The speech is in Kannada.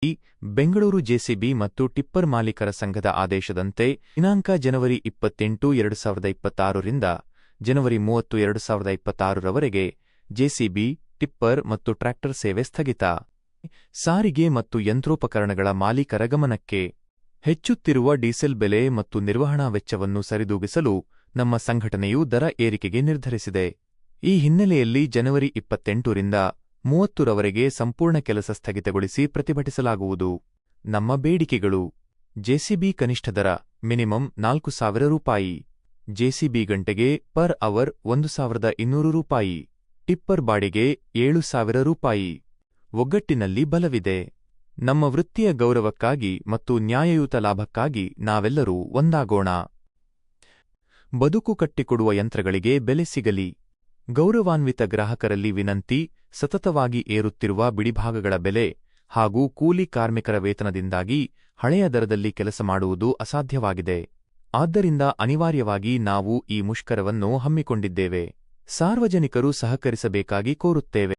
ಬೆಂಗಳೂರು ಜೆಸಿಬಿ ಮತ್ತು ಟಿಪ್ಪರ್ ಮಾಲೀಕರ ಸಂಘದ ಆದೇಶದಂತೆ ದಿನಾಂಕ ಜನವರಿ 28, 2026 ರಿಂದ ಜನವರಿ 30, 2026 ರವರೆಗೆ ಜೆಸಿಬಿ, ಟಿಪ್ಪರ್ ಮತ್ತು ಟ್ರ್ಯಾಕ್ಟರ್ ಸೇವೆ ಸ್ಥಗಿತ. ಸಾರಿಗೆ ಮತ್ತು ಯಂತ್ರೋಪಕರಣಗಳ ಮಾಲೀಕರ ಗಮನಕ್ಕೆ. ಹೆಚ್ಚುತ್ತಿರುವ ಡೀಸೆಲ್ ಬೆಲೆ ಮತ್ತು ನಿರ್ವಹಣಾ ವೆಚ್ಚವನ್ನು ಸರಿದೂಗಿಸಲು ನಮ್ಮ ಸಂಘಟನೆಯು ದರ ಏರಿಕೆಗೆ ನಿರ್ಧರಿಸಿದೆ. ಈ ಹಿನ್ನೆಲೆಯಲ್ಲಿ ಜನವರಿ 28 ರಿಂದ 30 ರವರೆಗೆ ಸಂಪೂರ್ಣ ಕೆಲಸ ಸ್ಥಗಿತಗೊಳಿಸಿ ಪ್ರತಿಭಟಿಸಲಾಗುವುದು. ನಮ್ಮ ಬೇಡಿಕೆಗಳು: ಜೆಸಿಬಿ ಕನಿಷ್ಠ ದರ ಮಿನಿಮಮ್ 4,000 ರೂಪಾಯಿ, ಜೆಸಿಬಿ ಗಂಟೆಗೆ ಪರ್ ಅವರ್ 1,200 ರೂಪಾಯಿ, ಟಿಪ್ಪರ್ ಬಾಡಿಗೆ 7,000 ರೂಪಾಯಿ. ಒಗ್ಗಟ್ಟಿನಲ್ಲಿ ಬಲವಿದೆ. ನಮ್ಮ ವೃತ್ತಿಯ ಗೌರವಕ್ಕಾಗಿ ಮತ್ತು ನ್ಯಾಯಯುತ ಲಾಭಕ್ಕಾಗಿ ನಾವೆಲ್ಲರೂ ಒಂದಾಗೋಣ. ಬದುಕು ಕಟ್ಟಿಕೊಡುವ ಯಂತ್ರಗಳಿಗೆ ಬೆಲೆ ಸಿಗಲಿ. ಗೌರವಾನ್ವಿತ ಗ್ರಾಹಕರಲ್ಲಿ ವಿನಂತಿ: ಸತತವಾಗಿ ಏರುತ್ತಿರುವ ಬಿಡಿಭಾಗಗಳ ಬೆಲೆ ಹಾಗೂ ಕೂಲಿ ಕಾರ್ಮಿಕರ ವೇತನದಿಂದಾಗಿ ಹಳೆಯ ದರದಲ್ಲಿ ಕೆಲಸ ಮಾಡುವುದು ಅಸಾಧ್ಯವಾಗಿದೆ. ಆದ್ದರಿಂದ ಅನಿವಾರ್ಯವಾಗಿ ನಾವು ಈ ಮುಷ್ಕರವನ್ನು ಹಮ್ಮಿಕೊಂಡಿದ್ದೇವೆ. ಸಾರ್ವಜನಿಕರು ಸಹಕರಿಸಬೇಕಾಗಿ ಕೋರುತ್ತೇವೆ.